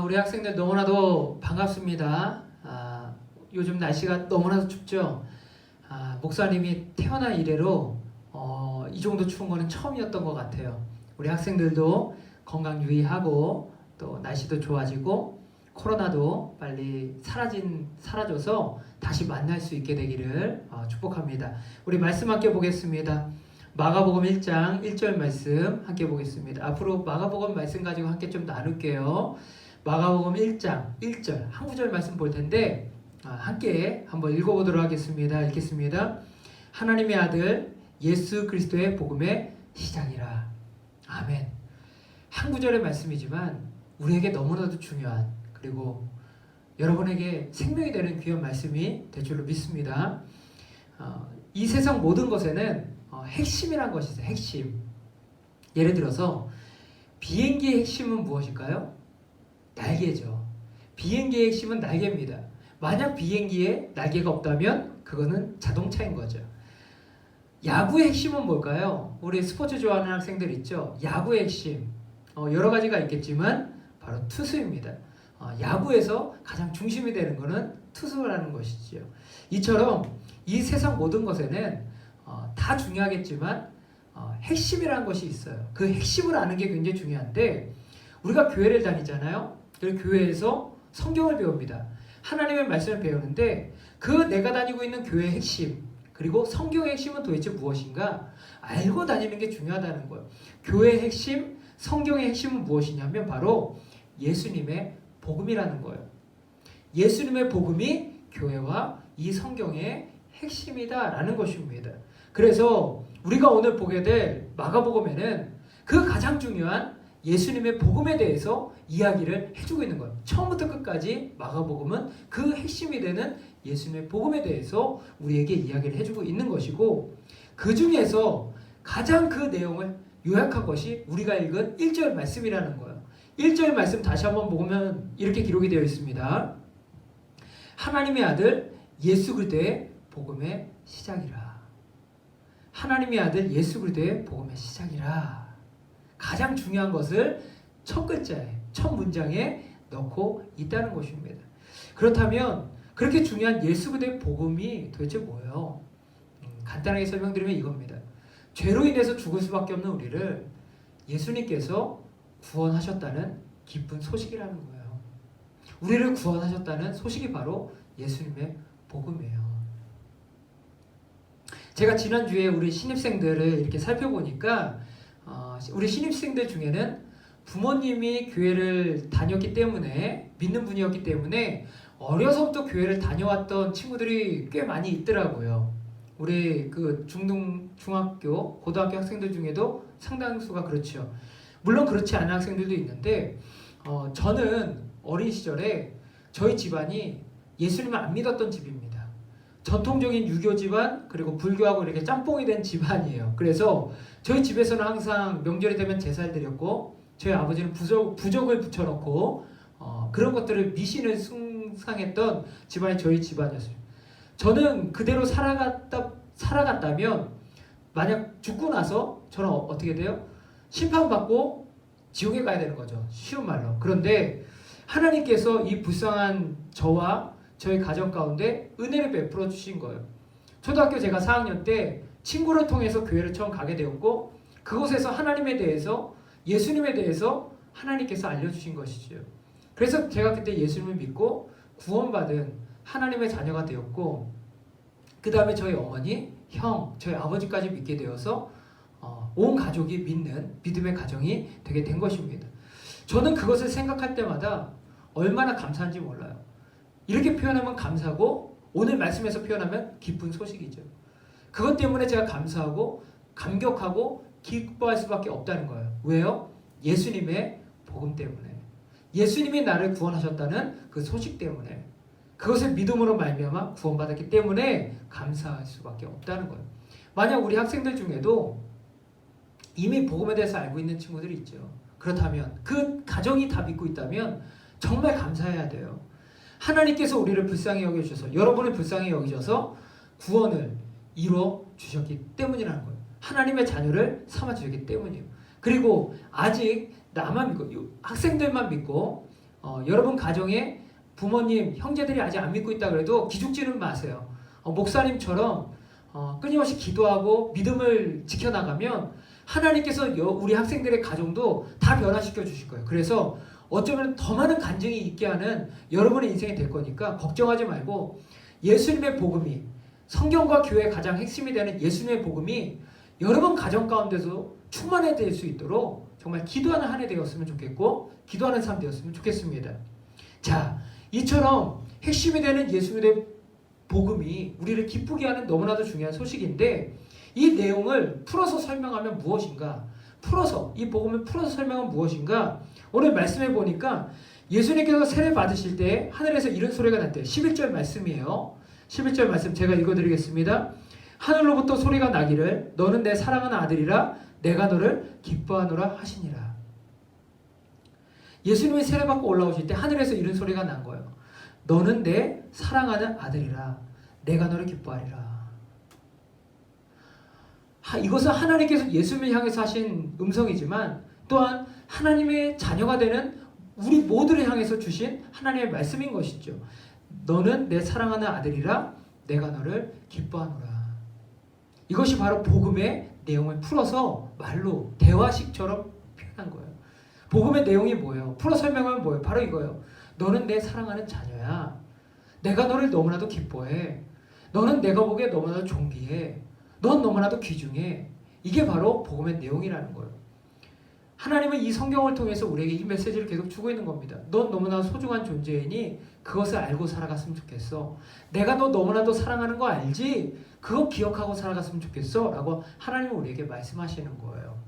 우리 학생들 너무나도 반갑습니다. 요즘 날씨가 너무나도 춥죠. 목사님이 태어난 이래로 이 정도 추운 거는 처음이었던 것 같아요. 우리 학생들도 건강 유의하고 또 날씨도 좋아지고 코로나도 빨리 사라져서 다시 만날 수 있게 되기를 축복합니다. 우리 말씀 함께 보겠습니다. 마가복음 1장 1절 말씀 함께 보겠습니다. 앞으로 마가복음 말씀 가지고 함께 좀 나눌게요. 마가복음 1장 1절 한 구절 말씀 볼 텐데 함께 한번 읽어보도록 하겠습니다. 읽겠습니다. 하나님의 아들 예수 그리스도의 복음의 시작이라. 아멘. 한 구절의 말씀이지만 우리에게 너무나도 중요한, 그리고 여러분에게 생명이 되는 귀한 말씀이 될 줄로 믿습니다. 이 세상 모든 것에는 핵심이란 것이 있어요. 핵심. 예를 들어서 비행기의 핵심은 무엇일까요? 날개죠. 비행기의 핵심은 날개입니다. 만약 비행기에 날개가 없다면 그거는 자동차인 거죠. 야구의 핵심은 뭘까요? 우리 스포츠 좋아하는 학생들 있죠? 야구의 핵심 여러 가지가 있겠지만 바로 투수입니다. 야구에서 가장 중심이 되는 것은 투수라는 것이지요. 이처럼 이 세상 모든 것에는 다 중요하겠지만 핵심이라는 것이 있어요. 그 핵심을 아는 게 굉장히 중요한데, 우리가 교회를 다니잖아요. 그 교회에서 성경을 배웁니다. 하나님의 말씀을 배우는데 그 내가 다니고 있는 교회의 핵심, 그리고 성경의 핵심은 도대체 무엇인가 알고 다니는 게 중요하다는 거예요. 교회의 핵심, 성경의 핵심은 무엇이냐면 바로 예수님의 복음이라는 거예요. 예수님의 복음이 교회와 이 성경의 핵심이다라는 것입니다. 그래서 우리가 오늘 보게 될 마가복음에는 그 가장 중요한 예수님의 복음에 대해서 이야기를 해주고 있는 거예요. 처음부터 끝까지 마가복음은 그 핵심이 되는 예수님의 복음에 대해서 우리에게 이야기를 해주고 있는 것이고, 그 중에서 가장 그 내용을 요약한 것이 우리가 읽은 1절 말씀이라는 거예요. 1절 말씀 다시 한번 보면 이렇게 기록이 되어 있습니다. 하나님의 아들 예수 그리스도의 복음의 시작이라. 하나님의 아들 예수 그리스도의 복음의 시작이라. 가장 중요한 것을 첫 글자에, 첫 문장에 넣고 있다는 것입니다. 그렇다면 그렇게 중요한 예수 그리스도의 복음이 도대체 뭐예요? 간단하게 설명드리면 이겁니다. 죄로 인해서 죽을 수밖에 없는 우리를 예수님께서 구원하셨다는 기쁜 소식이라는 거예요. 우리를 구원하셨다는 소식이 바로 예수님의 복음이에요. 제가 지난주에 우리 신입생들을 이렇게 살펴보니까 우리 신입생들 중에는 부모님이 교회를 다녔기 때문에, 믿는 분이었기 때문에 어려서부터 교회를 다녀왔던 친구들이 꽤 많이 있더라고요. 우리 그 중학교, 고등학교 학생들 중에도 상당수가 그렇죠. 물론 그렇지 않은 학생들도 있는데 저는 어린 시절에 저희 집안이 예수님을 안 믿었던 집입니다. 전통적인 유교 집안, 그리고 불교하고 이렇게 짬뽕이 된 집안이에요. 그래서 저희 집에서는 항상 명절이 되면 제사를 드렸고, 저희 아버지는 부적을 붙여놓고 그런 것들을 미신을 숭상했던 집안이 저희 집안이었어요. 저는 그대로 살아갔다면 만약 죽고 나서 저는 어떻게 돼요? 심판받고 지옥에 가야 되는 거죠. 쉬운 말로. 그런데 하나님께서 이 불쌍한 저와 저희 가정 가운데 은혜를 베풀어 주신 거예요. 초등학교 제가 4학년 때 친구를 통해서 교회를 처음 가게 되었고, 그곳에서 하나님에 대해서, 예수님에 대해서 하나님께서 알려주신 것이죠. 그래서 제가 그때 예수님을 믿고 구원받은 하나님의 자녀가 되었고, 그 다음에 저희 어머니, 형, 저희 아버지까지 믿게 되어서 온 가족이 믿는 믿음의 가정이 되게 된 것입니다. 저는 그것을 생각할 때마다 얼마나 감사한지 몰라요. 이렇게 표현하면 감사하고, 오늘 말씀에서 표현하면 기쁜 소식이죠. 그것 때문에 제가 감사하고 감격하고 기뻐할 수밖에 없다는 거예요. 왜요? 예수님의 복음 때문에, 예수님이 나를 구원하셨다는 그 소식 때문에, 그것을 믿음으로 말미암아 구원받았기 때문에 감사할 수밖에 없다는 거예요. 만약 우리 학생들 중에도 이미 복음에 대해서 알고 있는 친구들이 있죠. 그렇다면, 그 가정이 다 믿고 있다면 정말 감사해야 돼요. 하나님께서 우리를 불쌍히 여겨주셔서, 여러분을 불쌍히 여기셔서 구원을 이루어 주셨기 때문이라는 거예요. 하나님의 자녀를 삼아 주셨기 때문이에요. 그리고 아직 나만 믿고, 학생들만 믿고 여러분 가정에 부모님, 형제들이 아직 안 믿고 있다 그래도 기죽지는 마세요. 목사님처럼 끊임없이 기도하고 믿음을 지켜나가면 하나님께서 우리 학생들의 가정도 다 변화시켜 주실 거예요. 그래서 어쩌면 더 많은 간증이 있게 하는 여러분의 인생이 될 거니까 걱정하지 말고 예수님의 복음이, 성경과 교회의 가장 핵심이 되는 예수님의 복음이 여러분 가정 가운데서 충만해질 수 있도록 정말 기도하는 한 해 되었으면 좋겠고 기도하는 삶 되었으면 좋겠습니다. 자, 이처럼 핵심이 되는 예수님의 복음이 우리를 기쁘게 하는 너무나도 중요한 소식인데 이 내용을 풀어서 설명하면 무엇인가? 이 복음을 풀어서 설명하면 무엇인가? 오늘 말씀해 보니까 예수님께서 세례 받으실 때 하늘에서 이런 소리가 났대요. 11절 말씀이에요. 11절 말씀 제가 읽어드리겠습니다. 하늘로부터 소리가 나기를 너는 내 사랑하는 아들이라 내가 너를 기뻐하노라 하시니라. 예수님이 세례 받고 올라오실 때 하늘에서 이런 소리가 난 거예요. 너는 내 사랑하는 아들이라 내가 너를 기뻐하리라. 이것은 하나님께서 예수님을 향해서 하신 음성이지만 또한 하나님의 자녀가 되는 우리 모두를 향해서 주신 하나님의 말씀인 것이죠. 너는 내 사랑하는 아들이라 내가 너를 기뻐하노라. 이것이 바로 복음의 내용을 풀어서 말로 대화식처럼 표현한 거예요. 복음의 내용이 뭐예요? 풀어 설명하면 뭐예요? 바로 이거예요. 너는 내 사랑하는 자녀야. 내가 너를 너무나도 기뻐해. 너는 내가 보기에 너무나도 존귀해. 넌 너무나도 귀중해. 이게 바로 복음의 내용이라는 거예요. 하나님은 이 성경을 통해서 우리에게 이 메시지를 계속 주고 있는 겁니다. 넌 너무나 소중한 존재이니 그것을 알고 살아갔으면 좋겠어. 내가 너 너무나도 사랑하는 거 알지? 그거 기억하고 살아갔으면 좋겠어. 라고 하나님은 우리에게 말씀하시는 거예요.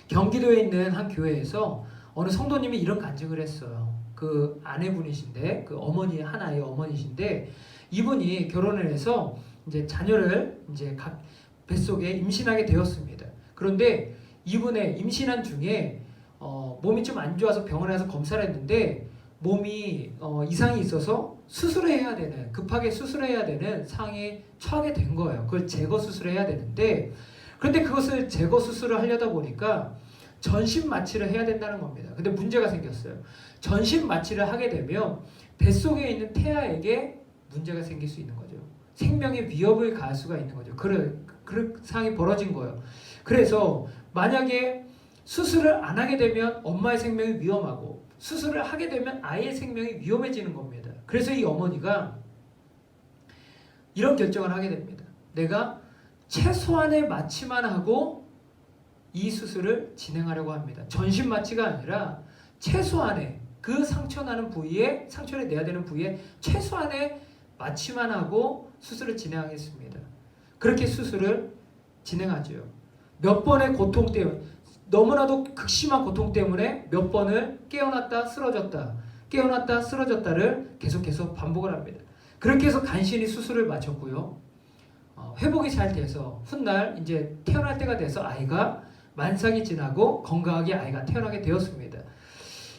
경기도에 있는 한 교회에서 어느 성도님이 이런 간증을 했어요. 그 아내분이신데, 그 어머니, 하나의 어머니신데, 이분이 결혼을 해서 이제 자녀를 이제 각 뱃속에 임신하게 되었습니다. 그런데 이분의 임신한 중에 몸이 좀 안 좋아서 병원에 가서 검사를 했는데 몸이 이상이 있어서 수술을 해야 되는, 급하게 수술해야 되는 상황에 처하게 된 거예요. 그걸 제거 수술을 해야 되는데, 그런데 그것을 제거 수술을 하려다 보니까 전신 마취를 해야 된다는 겁니다. 근데 문제가 생겼어요. 전신 마취를 하게 되면 뱃속에 있는 태아에게 문제가 생길 수 있는 거죠. 생명에 위협을 가할 수가 있는 거죠. 그런 상황이 벌어진 거예요. 그래서 만약에 수술을 안 하게 되면 엄마의 생명이 위험하고 수술을 하게 되면 아이의 생명이 위험해지는 겁니다. 그래서 이 어머니가 이런 결정을 하게 됩니다. 내가 최소한의 마취만 하고 이 수술을 진행하려고 합니다. 전신 마취가 아니라 최소한의 그 상처나는 부위에, 상처를 내야 되는 부위에 최소한의 마취만 하고 수술을 진행하겠습니다. 그렇게 수술을 진행하죠. 몇 번의 고통 때문에, 너무나도 극심한 고통 때문에 몇 번을 깨어났다 쓰러졌다, 깨어났다 쓰러졌다를 계속해서 반복을 합니다. 그렇게 해서 간신히 수술을 마쳤고요. 회복이 잘 돼서 훗날 이제 태어날 때가 돼서 아이가 만삭이 지나고 건강하게 아이가 태어나게 되었습니다.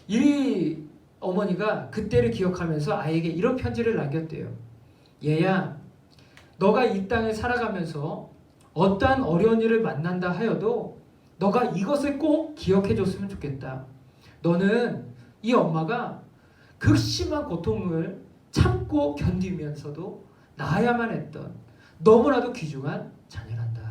이 어머니가 그때를 기억하면서 아이에게 이런 편지를 남겼대요. 얘야, 너가 이 땅을 살아가면서 어떠한 어려운 일을 만난다 하여도 너가 이것을 꼭 기억해 줬으면 좋겠다. 너는 이 엄마가 극심한 고통을 참고 견디면서도 낳아야만 했던 너무나도 귀중한 자녀란다.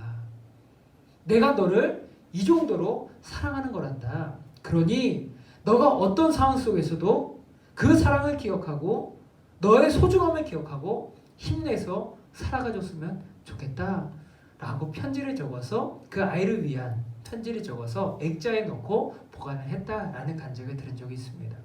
내가 너를 이 정도로 사랑하는 거란다. 그러니 너가 어떤 상황 속에서도 그 사랑을 기억하고 너의 소중함을 기억하고 힘내서 살아가줬으면 좋겠다 라고 편지를 적어서 그 아이를 위한 편지를 적어서 액자에 넣고 보관을 했다라는 간증을 들은 적이 있습니다.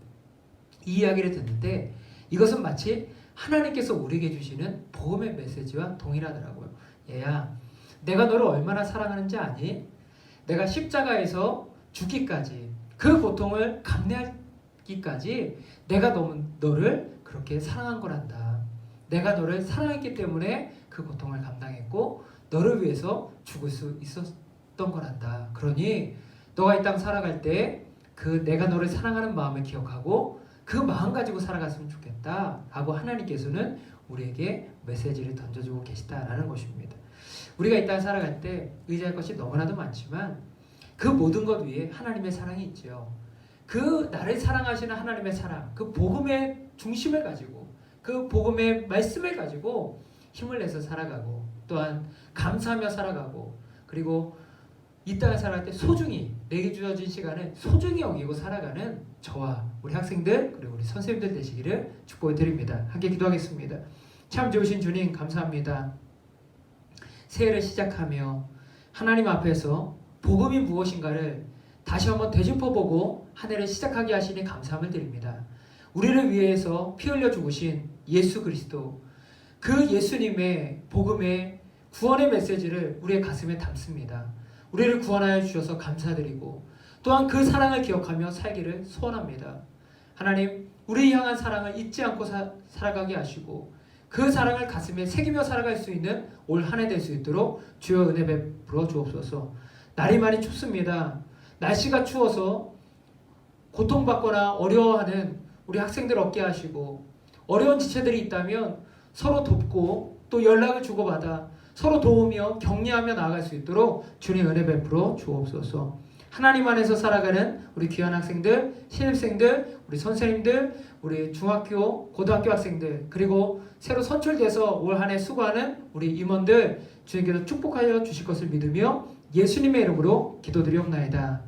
이 이야기를 듣는데 이것은 마치 하나님께서 우리에게 주시는 복음의 메시지와 동일하더라고요. 얘야, 내가 너를 얼마나 사랑하는지 아니? 내가 십자가에서 죽기까지 그 고통을 감내하기까지 내가 너를 그렇게 사랑한 거란다. 내가 너를 사랑했기 때문에 그 고통을 감당했고 너를 위해서 죽을 수 있었던 거란다. 그러니 너가 이 땅 살아갈 때 그 내가 너를 사랑하는 마음을 기억하고 그 마음 가지고 살아갔으면 좋겠다 라고 하나님께서는 우리에게 메시지를 던져주고 계시다라는 것입니다. 우리가 이 땅 살아갈 때 의지할 것이 너무나도 많지만 그 모든 것 위에 하나님의 사랑이 있죠. 그 나를 사랑하시는 하나님의 사랑, 그 복음의 중심을 가지고 그 복음의 말씀을 가지고 힘을 내서 살아가고 또한 감사하며 살아가고 그리고 이 땅을 살아갈 때 소중히 내게 주어진 시간을 소중히 여기고 살아가는 저와 우리 학생들 그리고 우리 선생님들 되시기를 축복을 드립니다. 함께 기도하겠습니다. 참 좋으신 주님 감사합니다. 새해를 시작하며 하나님 앞에서 복음이 무엇인가를 다시 한번 되짚어보고 한 해를 시작하게 하시니 감사함을 드립니다. 우리를 위해서 피 흘려 죽으신 예수 그리스도 그 예수님의 복음의 구원의 메시지를 우리의 가슴에 담습니다. 우리를 구원하여 주셔서 감사드리고 또한 그 사랑을 기억하며 살기를 소원합니다. 하나님 우리 향한 사랑을 잊지 않고 살아가게 하시고 그 사랑을 가슴에 새기며 살아갈 수 있는 올 한 해 될 수 있도록 주여 은혜 베풀어 주옵소서. 날이 많이 춥습니다. 날씨가 추워서 고통받거나 어려워하는 우리 학생들 얻게 하시고 어려운 지체들이 있다면 서로 돕고 또 연락을 주고받아 서로 도우며 격려하며 나아갈 수 있도록 주님 은혜 베풀어 주옵소서. 하나님 안에서 살아가는 우리 귀한 학생들, 신입생들, 우리 선생님들, 우리 중학교, 고등학교 학생들 그리고 새로 선출돼서 올 한 해 수고하는 우리 임원들 주님께서 축복하여 주실 것을 믿으며 예수님의 이름으로 기도드리옵나이다.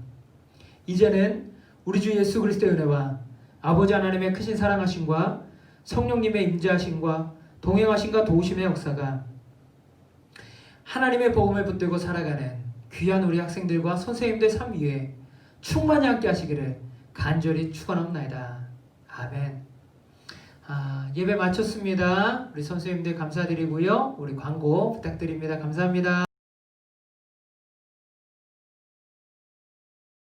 이제는 우리 주 예수 그리스도의 은혜와 아버지 하나님의 크신 사랑하심과 성령님의 임재하심과 동행하심과 도우심의 역사가 하나님의 복음을 붙들고 살아가는 귀한 우리 학생들과 선생님들 삶 위에 충만히 함께 하시기를 간절히 축원합나이다. 아멘. 예배 마쳤습니다. 우리 선생님들 감사드리고요. 우리 광고 부탁드립니다. 감사합니다.